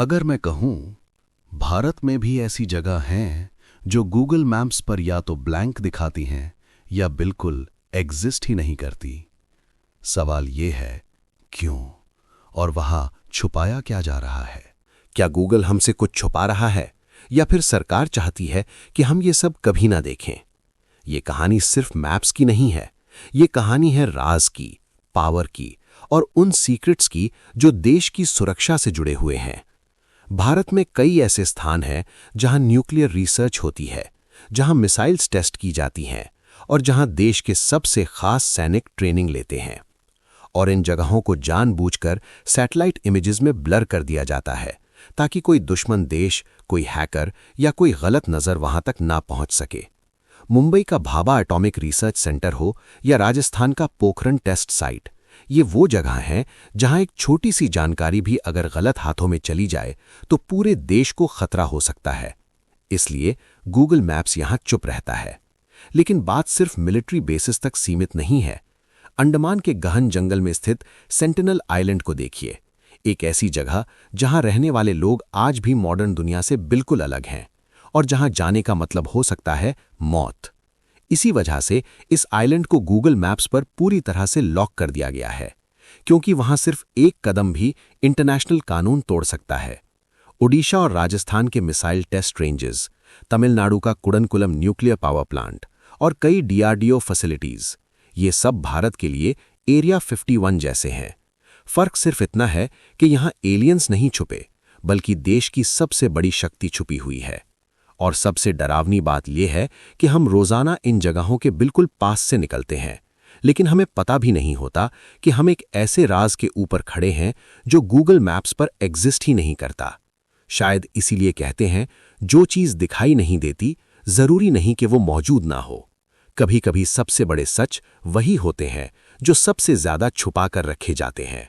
अगर मैं कहूं, भारत में भी ऐसी जगह हैं जो गूगल मैप्स पर या तो ब्लैंक दिखाती हैं या बिल्कुल एग्जिस्ट ही नहीं करती। सवाल ये है, क्यों? और वहां छुपाया क्या जा रहा है? क्या गूगल हमसे कुछ छुपा रहा है या फिर सरकार चाहती है कि हम ये सब कभी ना देखें? ये कहानी सिर्फ मैप्स की नहीं है, ये कहानी है राज की, पावर की और उन सीक्रेट्स की जो देश की सुरक्षा से जुड़े हुए हैं। भारत में कई ऐसे स्थान हैं जहां न्यूक्लियर रिसर्च होती है, जहां मिसाइल्स टेस्ट की जाती हैं और जहां देश के सबसे खास सैनिक ट्रेनिंग लेते हैं। और इन जगहों को जानबूझकर सैटेलाइट इमेजेस में ब्लर कर दिया जाता है ताकि कोई दुश्मन देश, कोई हैकर या कोई गलत नज़र वहां तक ना पहुंच सके। मुंबई का भाभा एटॉमिक रिसर्च सेंटर हो या राजस्थान का पोखरण टेस्ट साइट, ये वो जगह हैं जहां एक छोटी सी जानकारी भी अगर गलत हाथों में चली जाए तो पूरे देश को खतरा हो सकता है। इसलिए गूगल मैप्स यहां चुप रहता है। लेकिन बात सिर्फ मिलिट्री बेसिस तक सीमित नहीं है। अंडमान के गहन जंगल में स्थित सेंटिनल आइलैंड को देखिए, एक ऐसी जगह जहां रहने वाले लोग आज भी मॉडर्न दुनिया से बिल्कुल अलग हैं और जहां जाने का मतलब हो सकता है मौत। इसी वजह से इस आइलैंड को गूगल मैप्स पर पूरी तरह से लॉक कर दिया गया है, क्योंकि वहां सिर्फ एक कदम भी इंटरनेशनल कानून तोड़ सकता है। ओडिशा और राजस्थान के मिसाइल टेस्ट रेंजेस, तमिलनाडु का कुडनकुलम न्यूक्लियर पावर प्लांट और कई डीआरडीओ फैसिलिटीज, ये सब भारत के लिए एरिया 51 जैसे हैं। फर्क सिर्फ इतना है कि यहां एलियंस नहीं छुपे, बल्कि देश की सबसे बड़ी शक्ति छुपी हुई है। और सबसे डरावनी बात यह है कि हम रोजाना इन जगहों के बिल्कुल पास से निकलते हैं, लेकिन हमें पता भी नहीं होता कि हम एक ऐसे राज के ऊपर खड़े हैं जो गूगल मैप्स पर एग्जिस्ट ही नहीं करता। शायद इसीलिए कहते हैं, जो चीज दिखाई नहीं देती जरूरी नहीं कि वो मौजूद ना हो। कभी कभी सबसे बड़े सच वही होते हैं जो सबसे ज्यादा छुपा कर रखे जाते हैं।